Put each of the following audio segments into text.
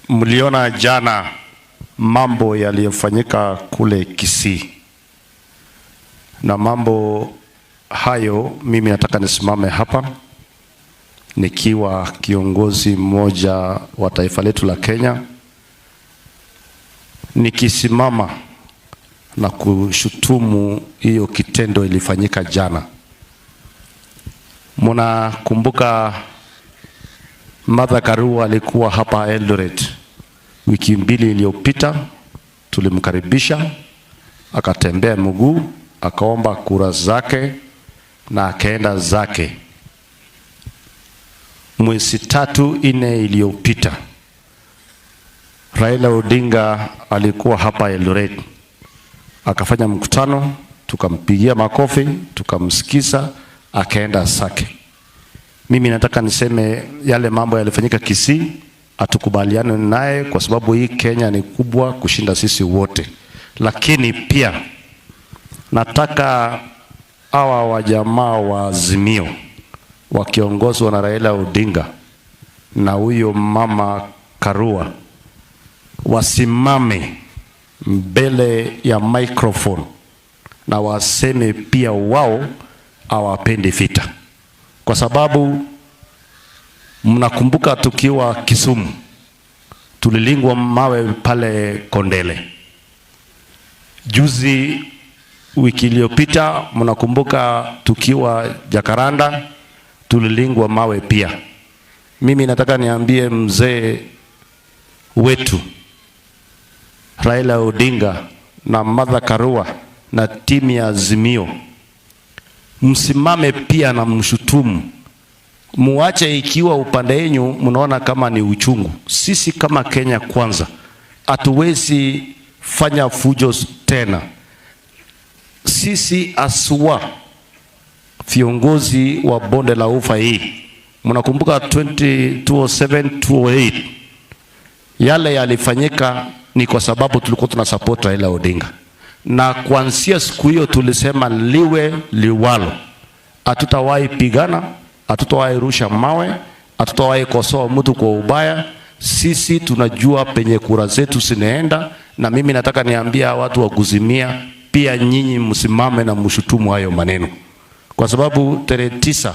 Mliona jana mambo yaliyofanyika kule Kisii, na mambo hayo mimi nataka nisimame hapa nikiwa kiongozi mmoja wa taifa letu la Kenya, nikisimama na kushutumu hiyo kitendo ilifanyika jana. Mnakumbuka Martha Karua alikuwa hapa Eldoret wiki mbili iliyopita. Tulimkaribisha, akatembea mguu, akaomba kura zake na akaenda zake. Mwezi 3-4 iliyopita Raila Odinga alikuwa hapa Eldoret, akafanya mkutano, tukampigia makofi, tukamsikiza, akaenda zake. Mimi nataka niseme yale mambo yalifanyika Kisii atukubaliane naye, kwa sababu hii Kenya ni kubwa kushinda sisi wote. Lakini pia nataka hawa wajamaa wa Azimio wakiongozwa na Raila Odinga na huyo mama Karua wasimame mbele ya microphone na waseme pia wao hawapendi vita. Kwa sababu mnakumbuka tukiwa Kisumu tulilingwa mawe pale Kondele. Juzi wiki iliyopita mnakumbuka tukiwa Jakaranda tulilingwa mawe pia. Mimi nataka niambie mzee wetu Raila Odinga na Martha Karua na timu ya Azimio, msimame pia na mshutumu. Muache ikiwa upande wenu mnaona kama ni uchungu. Sisi kama Kenya Kwanza hatuwezi fanya fujo tena. Sisi aswa viongozi wa bonde la ufa hii, mnakumbuka 2007-2008 yale yalifanyika ni kwa sababu tulikuwa tunasupport Raila Odinga, na kuanzia siku hiyo tulisema liwe liwalo, hatutawahi pigana, hatutawahi rusha mawe, hatutawahi kosoa mtu kwa ubaya. Sisi tunajua penye kura zetu zinaenda, na mimi nataka niambia watu wa Kuzimia pia nyinyi msimame na mshutumu hayo maneno, kwa sababu tarehe 9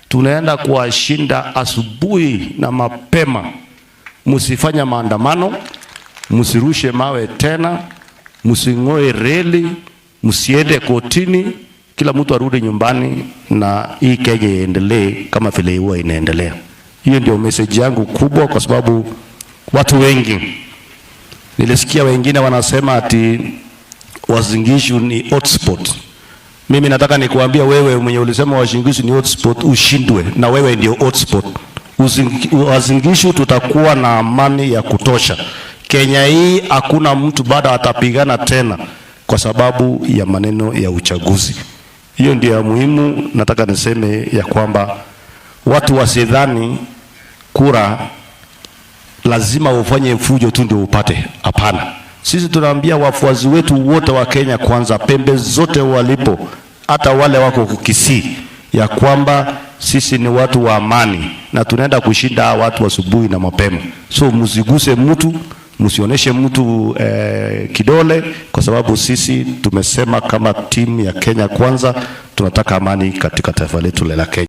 tunaenda kuwashinda asubuhi na mapema. Msifanya maandamano, msirushe mawe tena, msing'oe reli, msiende kotini, kila mtu arudi nyumbani na hii Kenya iendelee kama vile huwa inaendelea. Hiyo ndio message yangu kubwa, kwa sababu watu wengi nilisikia wengine wanasema ati Uasin Gishu ni hotspot. Mimi nataka nikuambia wewe mwenye ulisema Uasin Gishu ni hotspot ushindwe, na wewe ndio hotspot. Uasin Gishu tutakuwa na amani ya kutosha. Kenya hii hakuna mtu bado atapigana tena kwa sababu ya maneno ya uchaguzi. Hiyo ndio ya muhimu. Nataka niseme ya kwamba watu wasidhani kura lazima ufanye fujo tu ndio upate. Hapana. Sisi tunaambia wafuasi wetu wote wa Kenya Kwanza, pembe zote walipo, hata wale wako Kisii, ya kwamba sisi ni watu wa amani na tunaenda kushinda watu asubuhi na mapema. So msiguse mtu, msioneshe mtu kidole, kwa sababu sisi tumesema kama timu ya Kenya Kwanza tunataka amani katika taifa letu la Kenya.